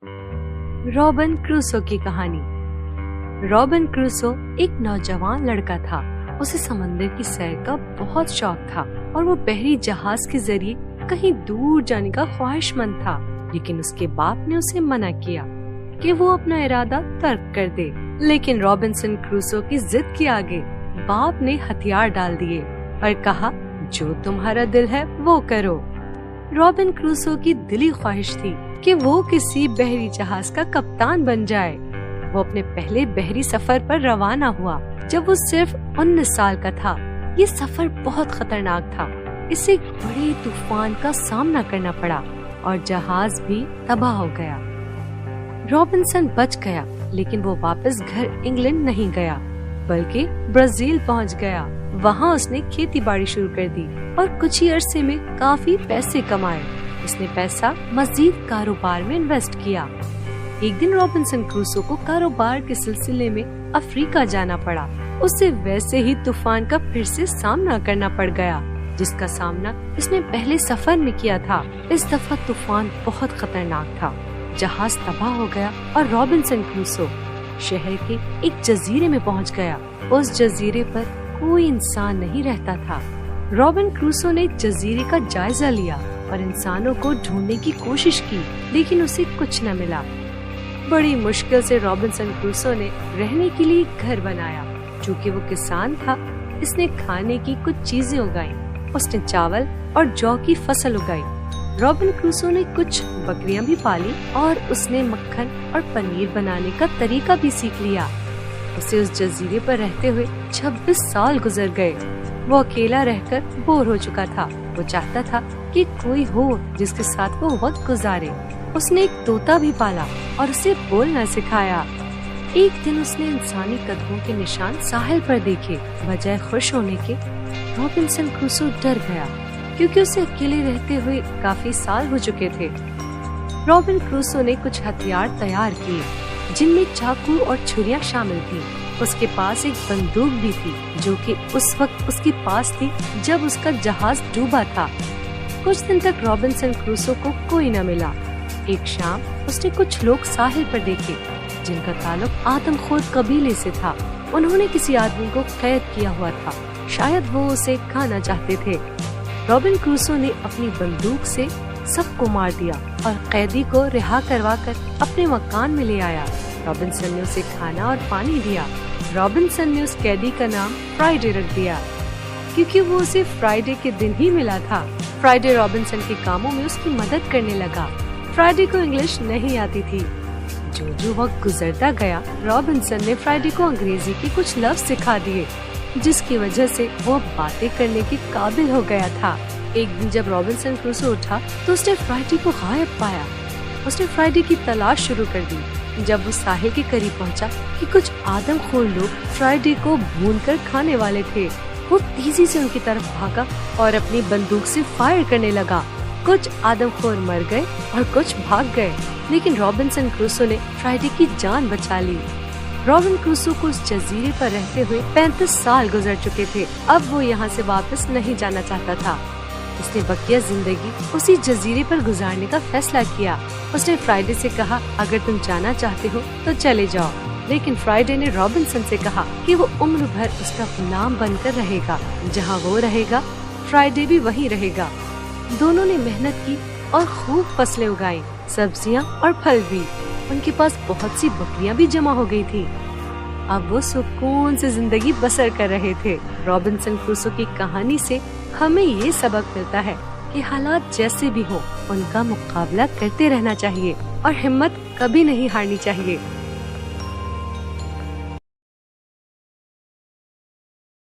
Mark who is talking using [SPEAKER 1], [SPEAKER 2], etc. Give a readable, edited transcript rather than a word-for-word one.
[SPEAKER 1] Robin Crusoe की कहानी। Robin Crusoe एक नौजवान लड़का था। उसे समंदर की सैर का बहुत शौक था और वो बहरी जहाज के जरिए कहीं दूर जाने का ख्वाहिशमंद था, लेकिन उसके बाप ने उसे मना किया कि वो अपना इरादा तर्क कर दे। लेकिन रॉबिन्सन क्रूसो की जिद के आगे बाप ने हथियार डाल दिए और कहा, जो तुम्हारा दिल है वो करो। रॉबिन क्रूसो की दिली ख्वाहिश थी कि वो किसी बहरी जहाज का कप्तान बन जाए। वो अपने पहले बहरी सफर पर रवाना हुआ जब वो सिर्फ 19 साल का था। ये सफर बहुत खतरनाक था। इसे एक बड़े तूफान का सामना करना पड़ा और जहाज भी तबाह हो गया। रॉबिन्सन बच गया, लेकिन वो वापस घर इंग्लैंड नहीं गया बल्कि ब्राजील पहुंच गया। वहाँ उसने खेती बाड़ी शुरू कर दी और कुछ ही अरसे में काफी पैसे कमाए। उसने पैसा मजीद कारोबार में इन्वेस्ट किया। एक दिन रॉबिन्सन क्रूसो को कारोबार के सिलसिले में अफ्रीका जाना पड़ा। उसे वैसे ही तूफान का फिर से सामना करना पड़ गया, जिसका सामना इसने पहले सफर में किया था। इस दफा तूफान बहुत खतरनाक था। जहाज तबाह हो गया और रॉबिन्सन क्रूसो शहर के एक जजीरे में पहुंच गया। उस जजीरे पर कोई इंसान नहीं रहता था। रॉबिन क्रूसो ने जजीरे का जायजा लिया और इंसानों को ढूंढने की कोशिश की, लेकिन उसे कुछ न मिला। बड़ी मुश्किल से रॉबिन्सन क्रूसो ने रहने के लिए घर बनाया। चूँकि वो किसान था, इसने खाने की कुछ चीजें उगाई। उसने चावल और जौ की फसल उगाई। रॉबिन क्रूसो ने कुछ बकरियां भी पाली और उसने मक्खन और पनीर बनाने का तरीका भी सीख लिया। उसे उस जजीरे पर रहते हुए 26 साल गुजर गए। वो अकेला रहकर बोर हो चुका था। वो चाहता था कि कोई हो जिसके साथ वो वक्त गुजारे। उसने एक तोता भी पाला और उसे बोलना सिखाया। एक दिन उसने इंसानी कदमों के निशान साहिल पर देखे। बजाय खुश होने के, रॉबिन्सन क्रूसो डर गया, क्योंकि उसे अकेले रहते हुए काफी साल हो चुके थे। रॉबिन क्रूसो ने कुछ हथियार तैयार किए, जिनमें चाकू और छुरियां शामिल थी। उसके पास एक बंदूक भी थी, जो कि उस वक्त उसके पास थी जब उसका जहाज डूबा था। कुछ दिन तक रॉबिन्सन क्रूसो को कोई न मिला। एक शाम उसने कुछ लोग साहिल पर देखे, जिनका ताल्लुक आदमखोर कबीले से था। उन्होंने किसी आदमी को कैद किया हुआ था। शायद वो उसे खाना चाहते थे। रॉबिन क्रूसो ने अपनी बंदूक से सबको मार दिया और कैदी को रिहा करवाकर अपने मकान में ले आया। रॉबिन्सन ने उसे खाना और पानी दिया। रॉबिन्सन ने उस कैदी का नाम फ्राइडे रख दिया, क्योंकि वो उसे फ्राइडे के दिन ही मिला था। फ्राइडे रॉबिन्सन के कामों में उसकी मदद करने लगा। फ्राइडे को इंग्लिश नहीं आती थी। जो वक्त गुजरता गया, रॉबिन्सन ने फ्राइडे को अंग्रेजी के कुछ लफ्ज सिखा दिए, जिसकी वजह से वो बातें करने के काबिल हो गया था। एक दिन जब रॉबिन्सन क्रूसो उठा तो उसने फ्राइडे को गायब पाया। उसने फ्राइडे की तलाश शुरू कर दी। जब वो साहिल के करीब पहुंचा कि कुछ आदमखोर लोग फ्राइडे को भूनकर खाने वाले थे, वो तेजी से उनकी तरफ भागा और अपनी बंदूक से फायर करने लगा। कुछ आदमखोर मर गए और कुछ भाग गए, लेकिन रॉबिन्सन क्रूसो ने फ्राइडे की जान बचा ली। रॉबिन क्रूसो को उस जजीरे पर रहते हुए 35 साल गुजर चुके थे। अब वो यहाँ से वापस नहीं जाना चाहता था। उसने बकिया जिंदगी उसी जजीरे पर गुजारने का फैसला किया। उसने फ्राइडे से कहा, अगर तुम जाना चाहते हो तो चले जाओ। लेकिन फ्राइडे ने रॉबिन्सन से कहा कि वो उम्र भर उसका गुलाम बनकर रहेगा। जहाँ वो रहेगा, फ्राइडे भी वहीं रहेगा। दोनों ने मेहनत की और खूब फसलें उगाई, सब्जियाँ और फल भी। उनके पास बहुत सी बकरियां भी जमा हो गई थी। अब वो सुकून से जिंदगी बसर कर रहे थे। रॉबिन्सन क्रूसो की कहानी से हमें ये सबक मिलता है कि हालात जैसे भी हो, उनका मुकाबला करते रहना चाहिए और हिम्मत कभी नहीं हारनी चाहिए।